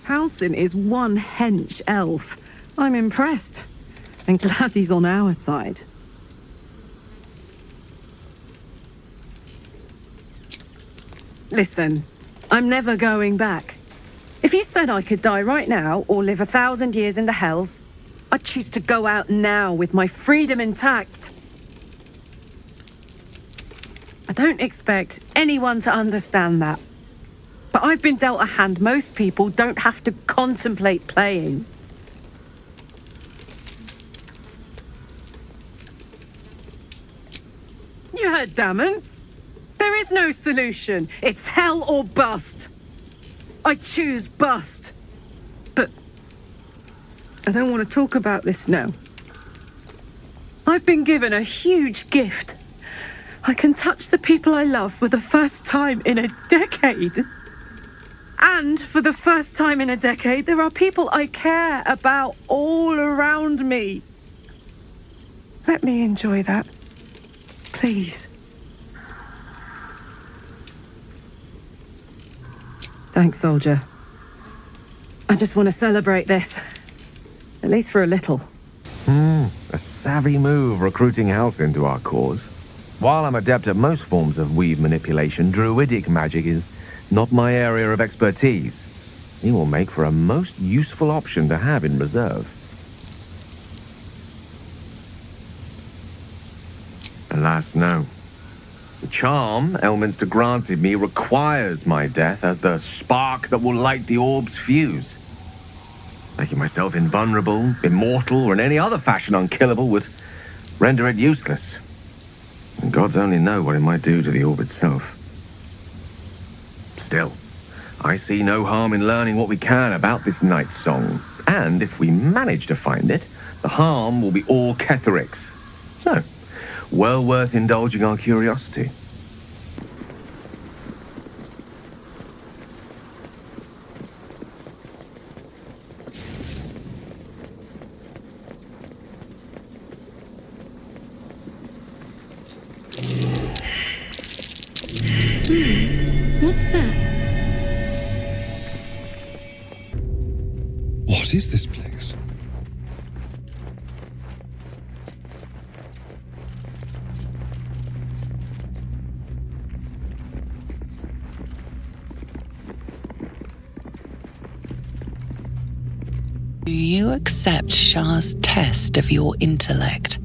Halsin is one hench elf. I'm impressed. And glad he's on our side. Listen, I'm never going back. If you said I could die right now or live 1,000 years in the Hells, I'd choose to go out now with my freedom intact. I don't expect anyone to understand that. But I've been dealt a hand most people don't have to contemplate playing. You heard Damon. There is no solution. It's hell or bust. I choose bust. But I don't want to talk about this now. I've been given a huge gift. I can touch the people I love for the first time in a decade. And for the first time in a decade, there are people I care about all around me. Let me enjoy that. Please. Thanks, soldier. I just want to celebrate this. At least for a little. A savvy move recruiting Halsin to our cause. While I'm adept at most forms of weave manipulation, druidic magic is not my area of expertise. He will make for a most useful option to have in reserve. Alas, no. The charm Elminster granted me requires my death as the spark that will light the orb's fuse. Making myself invulnerable, immortal, or in any other fashion unkillable would render it useless. And gods only know what it might do to the orb itself. Still, I see no harm in learning what we can about this night song. And if we manage to find it, the harm will be all Ketheric's. So, well worth indulging our curiosity. What's that? What is this place? Do you accept Shah's test of your intellect?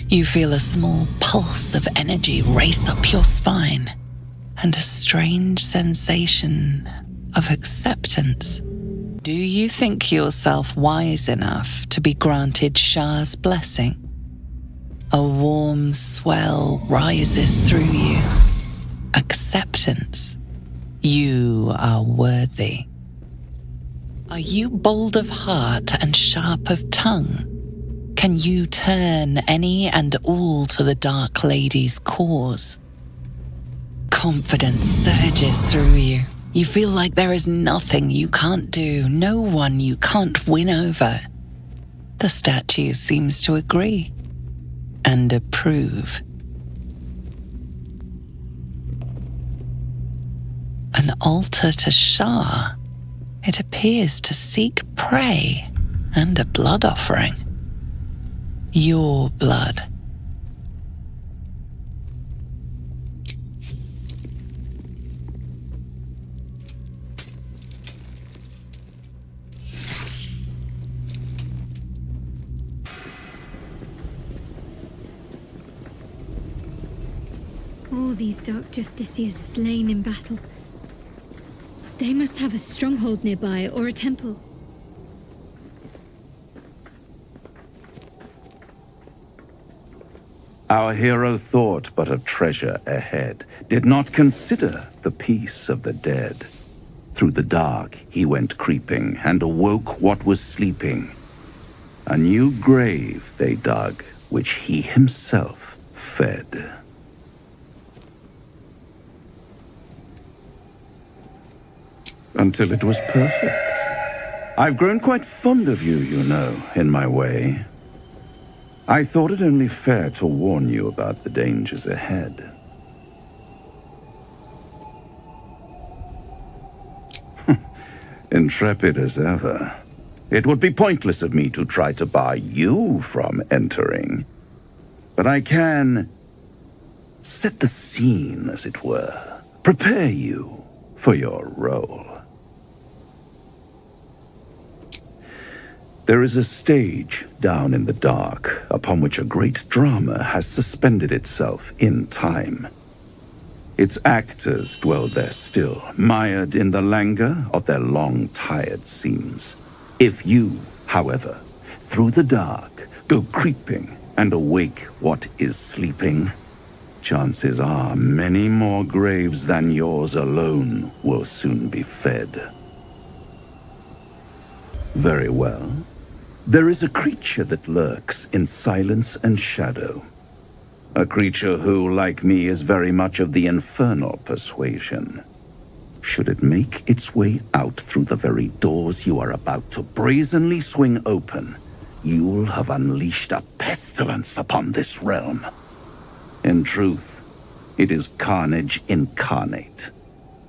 You feel a small pulse of energy race up your spine, and a strange sensation of acceptance. Do you think yourself wise enough to be granted Shah's blessing? A warm swell rises through you. Acceptance. You are worthy. Are you bold of heart and sharp of tongue? Can you turn any and all to the Dark Lady's cause? Confidence surges through you. You feel like there is nothing you can't do, no one you can't win over. The statue seems to agree and approve. An altar to Shah. It appears to seek prey and a blood offering. Your blood. All these dark justiciars slain in battle. They must have a stronghold nearby or a temple. Our hero thought but of treasure ahead, did not consider the peace of the dead. Through the dark he went creeping, and awoke what was sleeping. A new grave they dug, which he himself fed. Until it was perfect. I've grown quite fond of you, you know, in my way. I thought it only fair to warn you about the dangers ahead. Intrepid as ever. It would be pointless of me to try to bar you from entering. But I can set the scene, as it were. Prepare you for your role. There is a stage down in the dark upon which a great drama has suspended itself in time. Its actors dwell there still, mired in the languor of their long, tired scenes. If you, however, through the dark, go creeping and awake what is sleeping, chances are many more graves than yours alone will soon be fed. Very well. There is a creature that lurks in silence and shadow. A creature who, like me, is very much of the infernal persuasion. Should it make its way out through the very doors you are about to brazenly swing open, you'll have unleashed a pestilence upon this realm. In truth, it is carnage incarnate.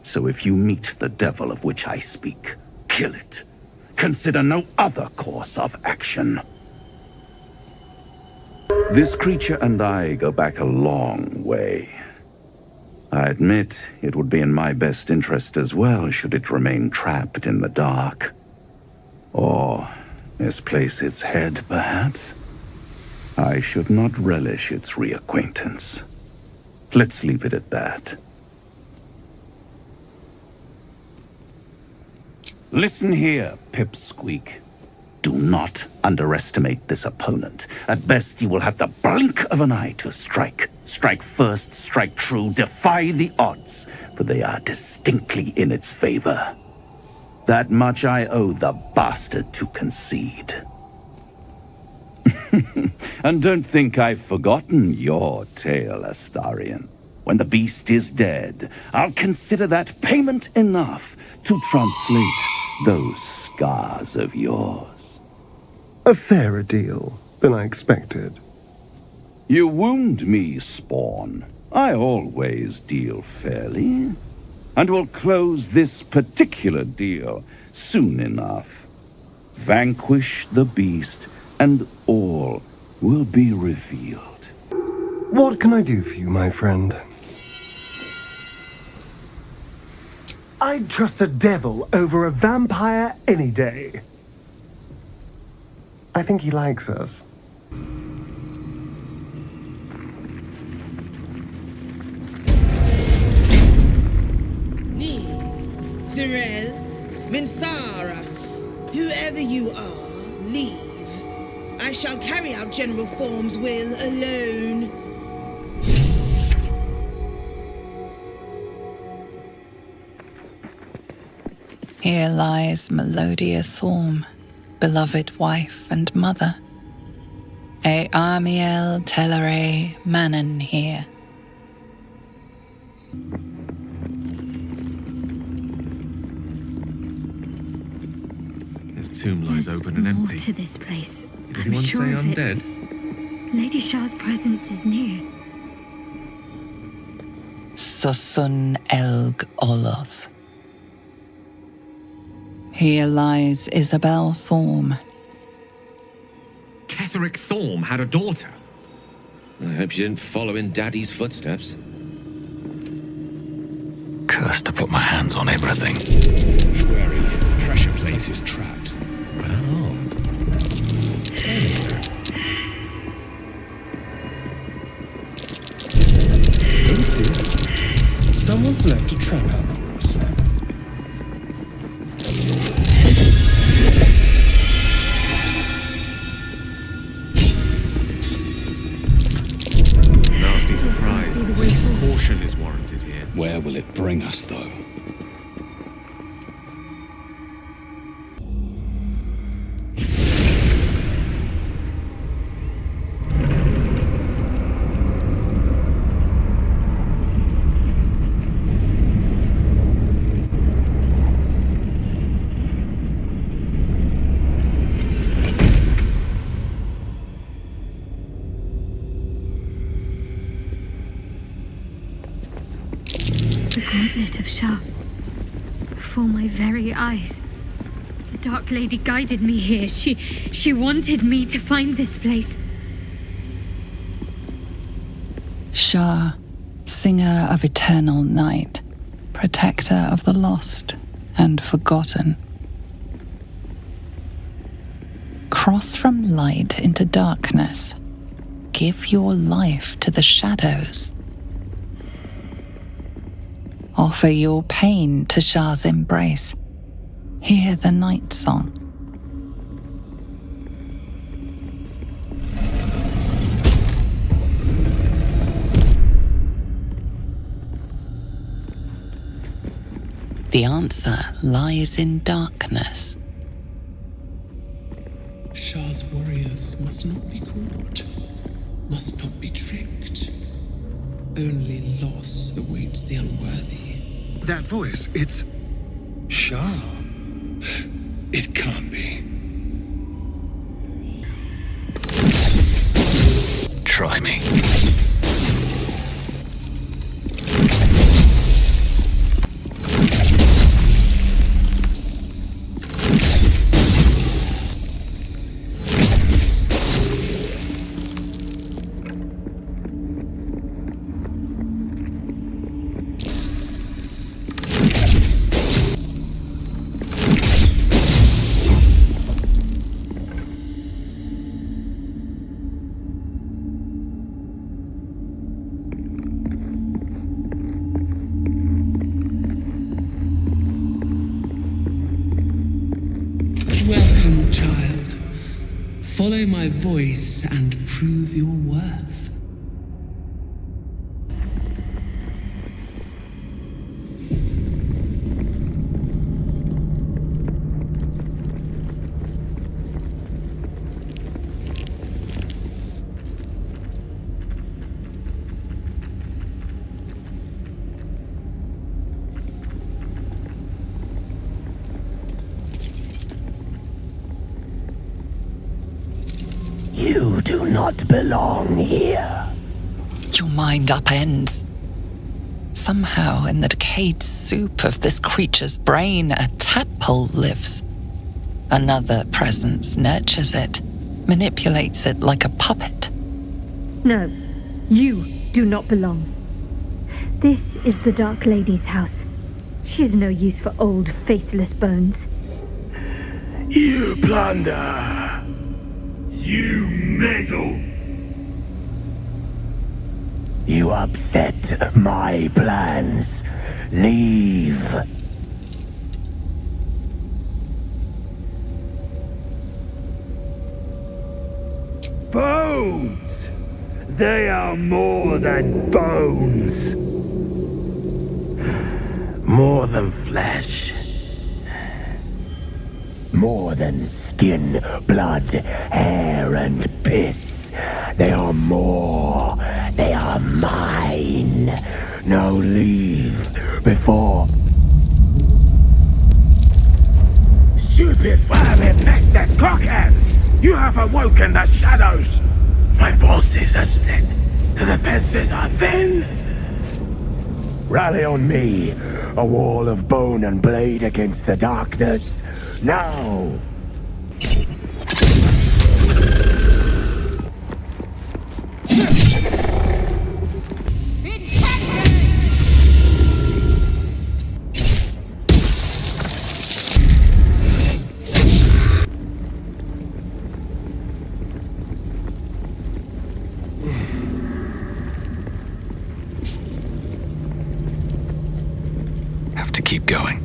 So if you meet the devil of which I speak, kill it. Consider no other course of action. This creature and I go back a long way. I admit it would be in my best interest as well should it remain trapped in the dark. Or misplace its head, perhaps. I should not relish its reacquaintance. Let's leave it at that. Listen here, Pipsqueak. Do not underestimate this opponent. At best, you will have the blink of an eye to strike. Strike first, strike true, defy the odds, for they are distinctly in its favor. That much I owe the bastard to concede. And don't think I've forgotten your tale, Astarion. When the beast is dead, I'll consider that payment enough to translate those scars of yours. A fairer deal than I expected. You wound me, Spawn. I always deal fairly. And will close this particular deal soon enough. Vanquish the beast, and all will be revealed. What can I do for you, my friend? I'd trust a devil over a vampire any day. I think he likes us. Ni, Zerel, Minthara, whoever you are, leave. I shall carry out General Form's will alone. Here lies Melodia Thorm, beloved wife and mother. E Amiel Telere Manon here. His tomb lies open and More empty. to this place. Did I'm anyone sure say of it. undead? Lady Shah's presence is near. Susun Elg Oloth. Here lies Isabel Thorm. Ketherick Thorm had a daughter. I hope she didn't follow in Daddy's footsteps. Cursed to put my hands on everything. Wary, the pressure plate is trapped, but unarmed. Where is there? Oh dear. Someone's left a trap out for us. Nasty surprise. Caution is warranted here. Where will it bring us, though? The gauntlet of Shah. Before my very eyes. The Dark Lady guided me here. She wanted me to find this place. Shah, singer of eternal night, protector of the lost and forgotten. Cross from light into darkness. Give your life to the shadows. Offer your pain to Shah's embrace. Hear the night song. The answer lies in darkness. Shah's warriors must not be caught, must not be tricked. Only loss awaits the unworthy. That voice, it's Shah. It can't be. Try me. Welcome, child. Follow my voice and prove your worth. You do not belong here. Your mind upends. Somehow, in the decayed soup of this creature's brain, a tadpole lives. Another presence nurtures it, manipulates it like a puppet. No, you do not belong. This is the Dark Lady's house. She is no use for old, faithless bones. You plunder. You meddle. You upset my plans. Leave. Bones! They are more than bones. More than flesh. More than skin, blood, hair, and piss. They are more. They are mine. Now leave before... Stupid worm-infested cockhead! You have awoken the shadows! My forces are split. The defenses are thin. Rally on me. A wall of bone and blade against the darkness. Now! Have to keep going.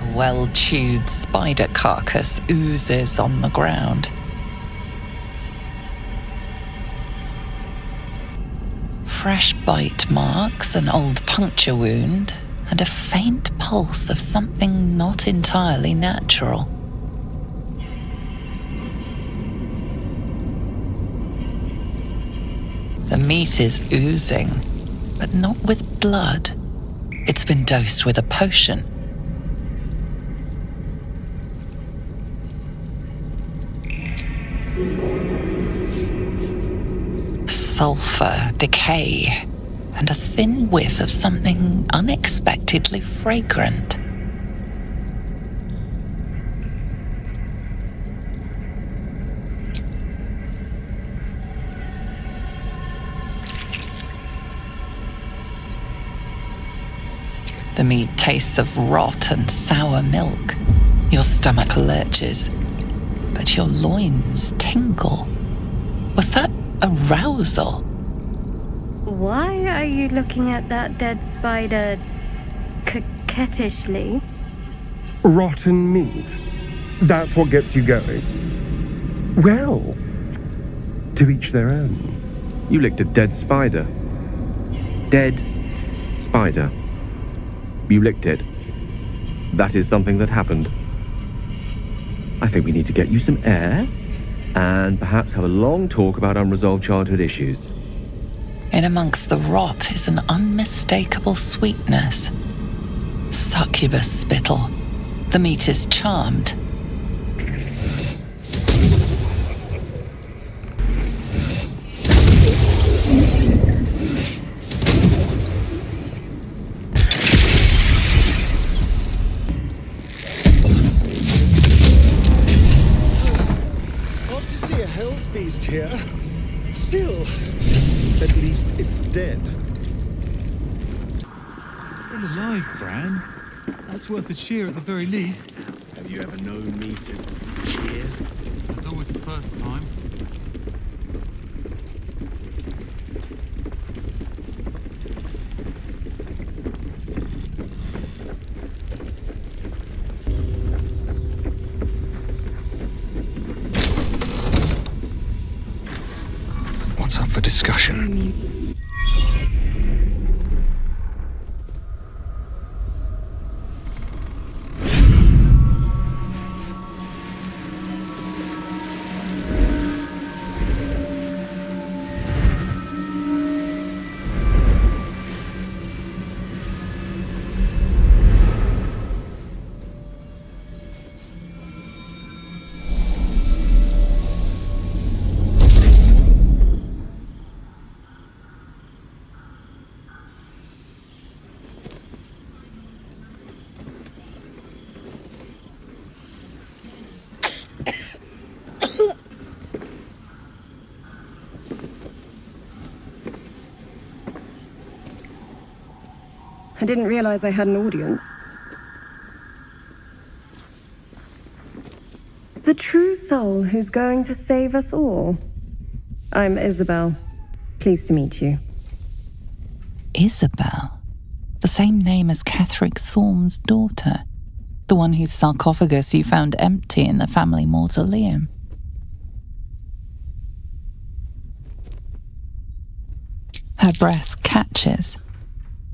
A well-chewed spider carcass oozes on the ground. Fresh bite marks, an old puncture wound, and a faint pulse of something not entirely natural. The meat is oozing, but not with blood. It's been dosed with a potion. sulfur, decay, and a thin whiff of something unexpectedly fragrant. The meat tastes of rot and sour milk. Your stomach lurches, but your loins tingle. Was that arousal? Why are you looking at that dead spider coquettishly? Rotten meat. That's what gets you going. Well, to each their own. You licked a dead spider. Dead spider. You licked it. That is something that happened. I think we need to get you some air and perhaps have a long talk about unresolved childhood issues. In amongst the rot is an unmistakable sweetness. Succubus spittle. The meat is charmed. Beast here. Still, at least it's dead. Still alive, Bran. That's worth a cheer at the very least. Have you ever known me to cheer? There's always a first time. What's up for discussion? I didn't realize I had an audience. The true soul who's going to save us all. I'm Isabel. Pleased to meet you. Isabel? The same name as Catherick Thorne's daughter. The one whose sarcophagus you found empty in the family mausoleum. Her breath catches.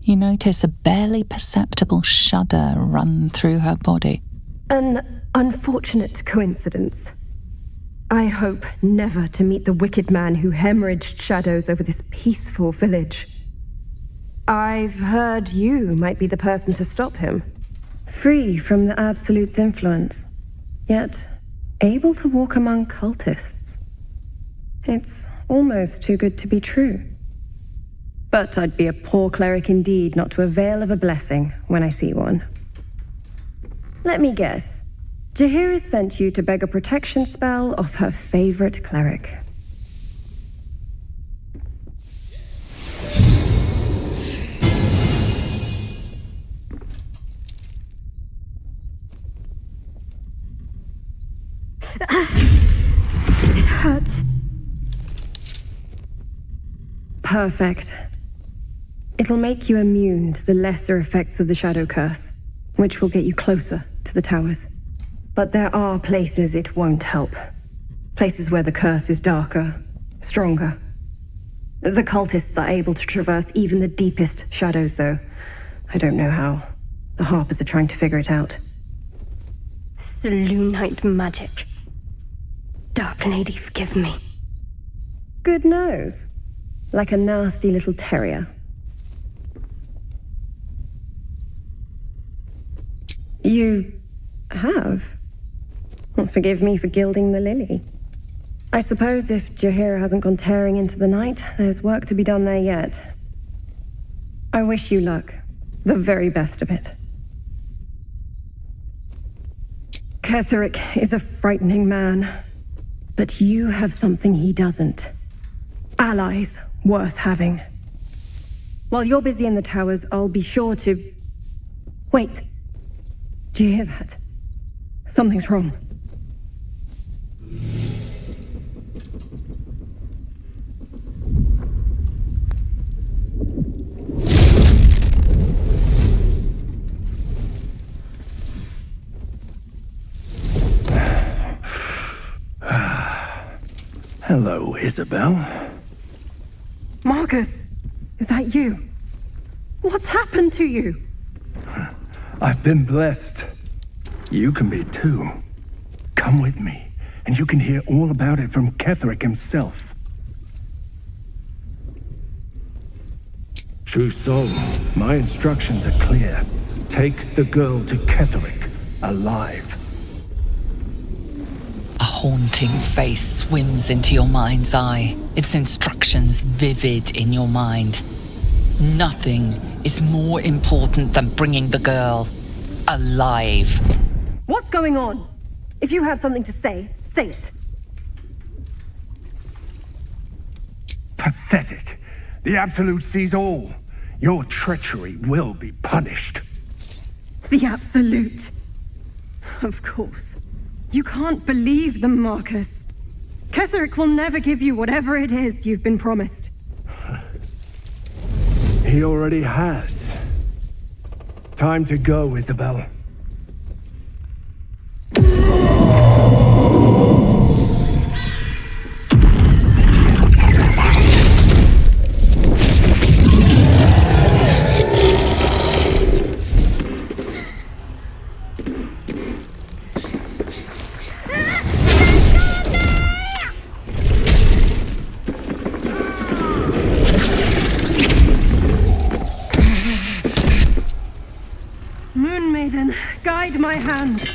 You notice a barely perceptible shudder run through her body. An unfortunate coincidence. I hope never to meet the wicked man who hemorrhaged shadows over this peaceful village. I've heard you might be the person to stop him. Free from the Absolute's influence, yet able to walk among cultists. It's almost too good to be true. But I'd be a poor cleric indeed not to avail of a blessing when I see one. Let me guess. Jaheira sent you to beg a protection spell off her favorite cleric. It hurts. Perfect. It'll make you immune to the lesser effects of the Shadow Curse, which will get you closer to the towers. But there are places it won't help. Places where the curse is darker, stronger. The cultists are able to traverse even the deepest shadows, though. I don't know how. The Harpers are trying to figure it out. Selûnite magic. Dark Lady, forgive me. Good nose. Like a nasty little terrier. You have? Well, forgive me for gilding the lily. I suppose if Jaheira hasn't gone tearing into the night, there's work to be done there yet. I wish you luck. The very best of it. Ketheric is a frightening man, but you have something he doesn't. Allies worth having. While you're busy in the towers, I'll be sure to... Wait. Do you hear that? Something's wrong. Hello, Isabel. Marcus, is that you? What's happened to you? I've been blessed. You can be too. Come with me, and you can hear all about it from Ketheric himself. True soul, my instructions are clear. Take the girl to Ketheric, alive. A haunting face swims into your mind's eye, its instructions vivid in your mind. Nothing is more important than bringing the girl alive. What's going on? If you have something to say, say it. Pathetic. The Absolute sees all. Your treachery will be punished. The Absolute. Of course. You can't believe them, Marcus. Ketheric will never give you whatever it is you've been promised. He already has. Time to go, Isabel. Moon Maiden, guide my hand.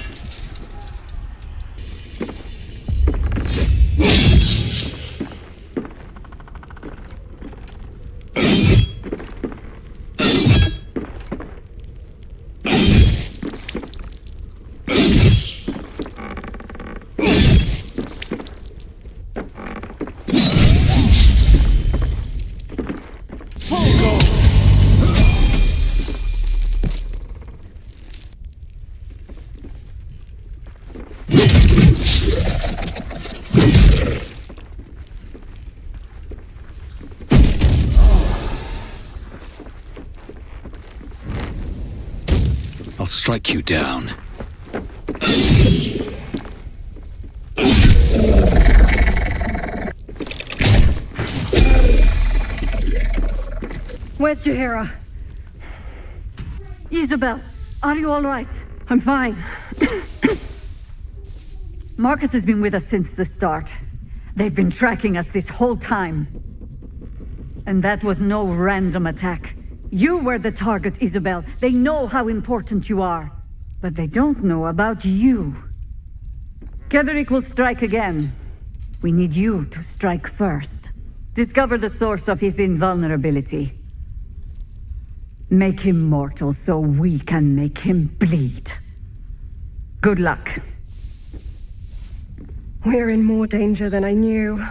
I'll strike you down. Where's Jaheira? Isabel, are you all right? I'm fine. Marcus has been with us since the start. They've been tracking us this whole time. And that was no random attack. You were the target, Isabel. They know how important you are. But they don't know about you. Ketheric will strike again. We need you to strike first. Discover the source of his invulnerability. Make him mortal so we can make him bleed. Good luck. We're in more danger than I knew.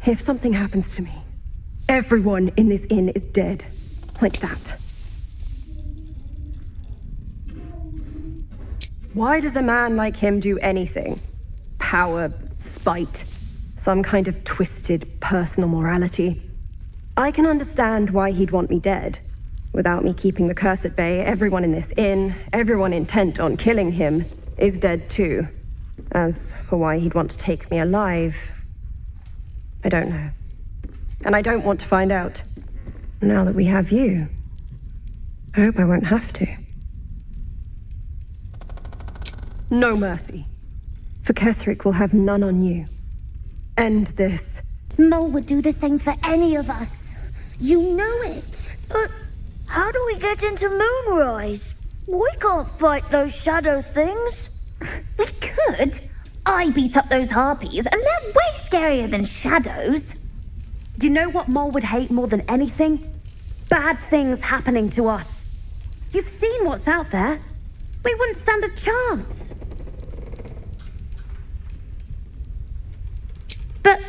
If something happens to me, everyone in this inn is dead. Like that. Why does a man like him do anything? Power, spite, some kind of twisted personal morality. I can understand why he'd want me dead. Without me keeping the curse at bay, everyone in this inn, everyone intent on killing him, is dead too. As for why he'd want to take me alive, I don't know. And I don't want to find out. Now that we have you, I hope I won't have to. No mercy. For Ketheric will have none on you. End this. Mol would do the same for any of us. You know it. But how do we get into Moonrise? We can't fight those shadow things. We could. I beat up those harpies, and they're way scarier than shadows. You know what Mole would hate more than anything? Bad things happening to us. You've seen what's out there. We wouldn't stand a chance. But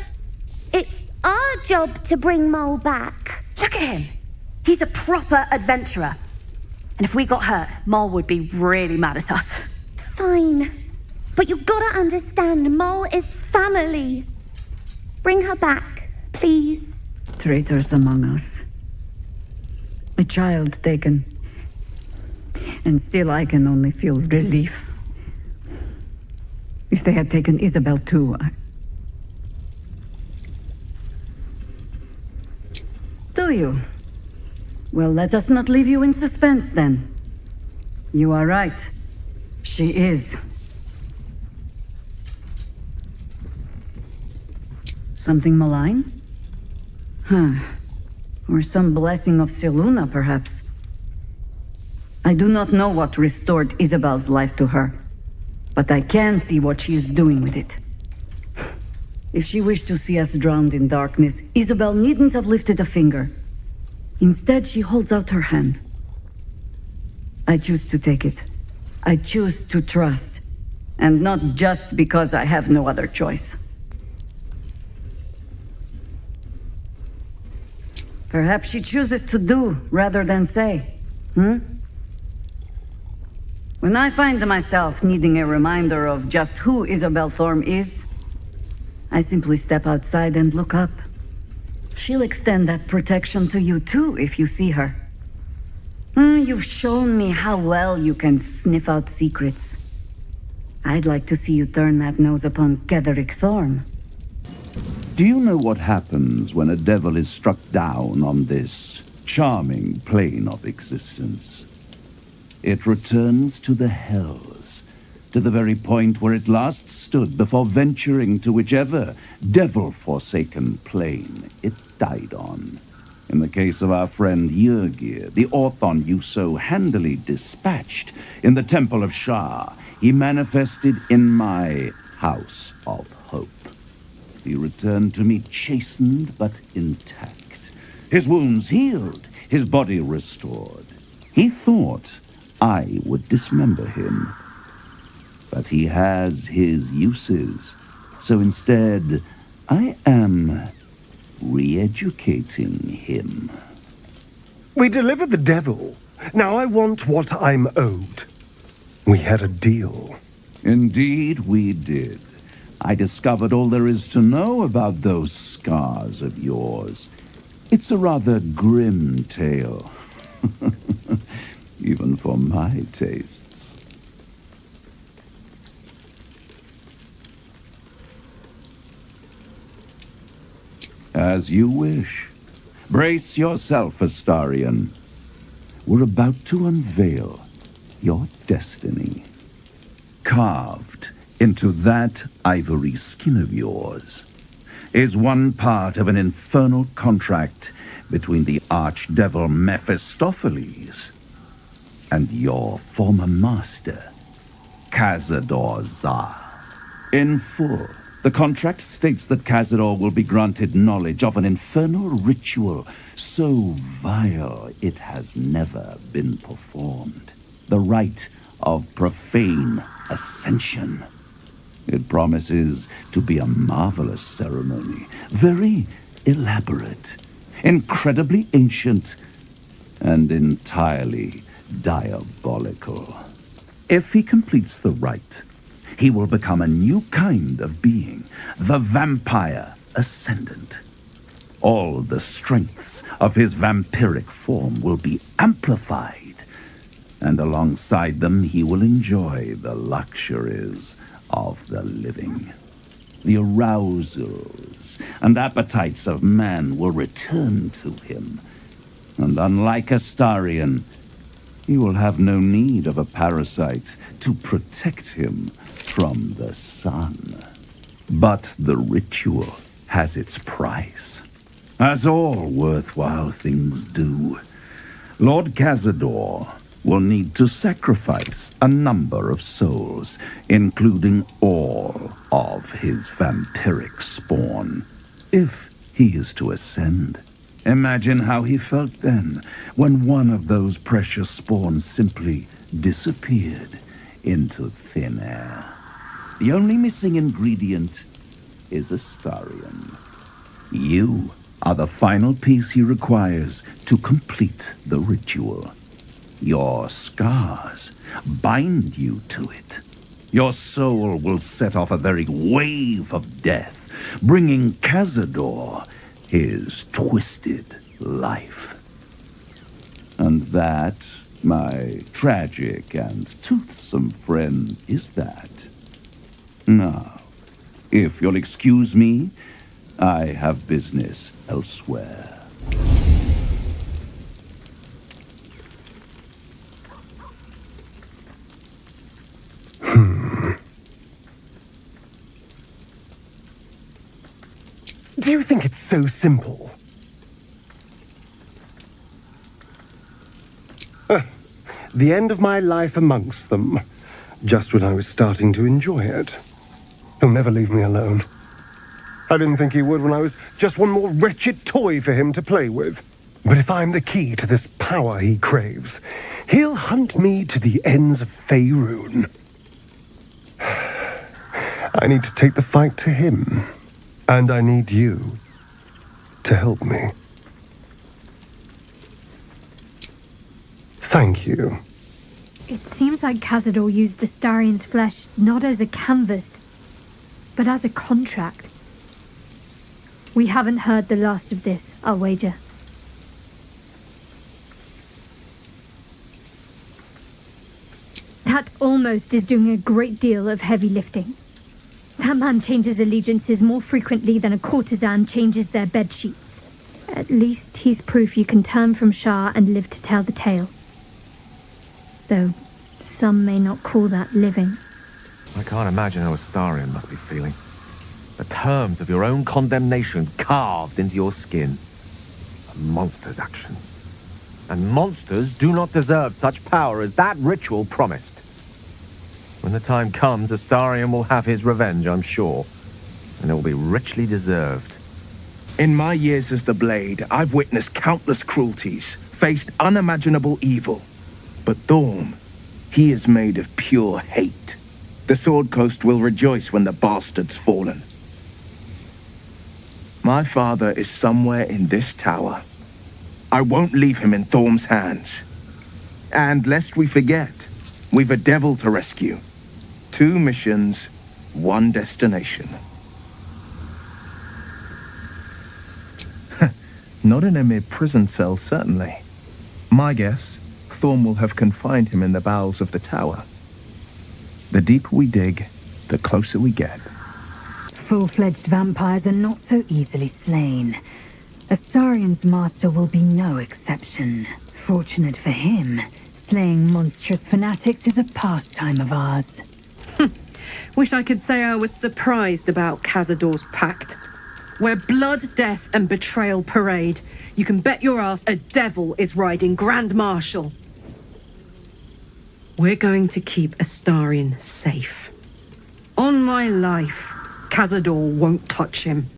it's our job to bring Mole back. Look at him. He's a proper adventurer. And if we got hurt, Mole would be really mad at us. Fine. But you gotta understand, Mole is family. Bring her back, please. Traitors among us. A child taken. And still I can only feel relief. If they had taken Isabel too, Do you? Well, let us not leave you in suspense then. You are right. She is. Something malign? Huh. Or some blessing of Seluna, perhaps. I do not know what restored Isabel's life to her, but I can see what she is doing with it. If she wished to see us drowned in darkness, Isabel needn't have lifted a finger. Instead, she holds out her hand. I choose to take it. I choose to trust. And not just because I have no other choice. Perhaps she chooses to do rather than say. When I find myself needing a reminder of just who Isabel Thorm is, I simply step outside and look up. She'll extend that protection to you too if you see her. You've shown me how well you can sniff out secrets. I'd like to see you turn that nose upon Ketherick Thorm. Do you know what happens when a devil is struck down on this charming plane of existence? It returns to the hells, to the very point where it last stood before venturing to whichever devil-forsaken plane it died on. In the case of our friend Yrgir, the Orthon you so handily dispatched in the Temple of Shah, he manifested in my House of Hope. He returned to me chastened but intact, his wounds healed, his body restored. He thought I would dismember him. But he has his uses, so instead, I am re-educating him. We delivered the devil. Now I want what I'm owed. We had a deal. Indeed, we did. I discovered all there is to know about those scars of yours. It's a rather grim tale, even for my tastes. As you wish. Brace yourself, Astarion. We're about to unveil your destiny. Carved into that ivory skin of yours is one part of an infernal contract between the archdevil Mephistopheles and your former master, Cazador Zar. In full, the contract states that Cazador will be granted knowledge of an infernal ritual so vile it has never been performed. The rite of profane ascension. It promises to be a marvelous ceremony, very elaborate, incredibly ancient, and entirely diabolical. If he completes the rite, he will become a new kind of being, the Vampire Ascendant. All the strengths of his vampiric form will be amplified, and alongside them he will enjoy the luxuries of the living. The arousals and appetites of man will return to him, and unlike Astarion, he will have no need of a parasite to protect him from the sun. But the ritual has its price, as all worthwhile things do. Lord Cazador will need to sacrifice a number of souls, including all of his vampiric spawn, if he is to ascend. Imagine how he felt then, when one of those precious spawns simply disappeared into thin air. The only missing ingredient is Astarion. You are the final piece he requires to complete the ritual. Your scars bind you to it. Your soul will set off a very wave of death, bringing Cazador his twisted life. And that, my tragic and toothsome friend, is that. Now, if you'll excuse me, I have business elsewhere. Do you think it's so simple? The end of my life amongst them, just when I was starting to enjoy it. He'll never leave me alone. I didn't think he would when I was just one more wretched toy for him to play with. But if I'm the key to this power he craves, he'll hunt me to the ends of Faerun. I need to take the fight to him. And I need you to help me. Thank you. It seems like Cazador used Astarion's flesh not as a canvas, but as a contract. We haven't heard the last of this, I'll wager. That almost is doing a great deal of heavy lifting. That man changes allegiances more frequently than a courtesan changes their bedsheets. At least he's proof you can turn from Shah and live to tell the tale. Though some may not call that living. I can't imagine how Astarion must be feeling. The terms of your own condemnation carved into your skin. A monster's actions. And monsters do not deserve such power as that ritual promised. When the time comes, Astarion will have his revenge, I'm sure. And it will be richly deserved. In my years as the Blade, I've witnessed countless cruelties, faced unimaginable evil. But Thorm, he is made of pure hate. The Sword Coast will rejoice when the bastard's fallen. My father is somewhere in this tower. I won't leave him in Thorm's hands. And lest we forget, we've a devil to rescue. 2 missions, 1 destination. Not in a mere prison cell, certainly. My guess, Thorm will have confined him in the bowels of the tower. The deeper we dig, the closer we get. Full-fledged vampires are not so easily slain. Astarion's master will be no exception. Fortunate for him, slaying monstrous fanatics is a pastime of ours. Wish I could say I was surprised about Cazador's pact. Where blood, death, and betrayal parade, you can bet your ass a devil is riding Grand Marshal. We're going to keep Astarion safe. On my life, Cazador won't touch him.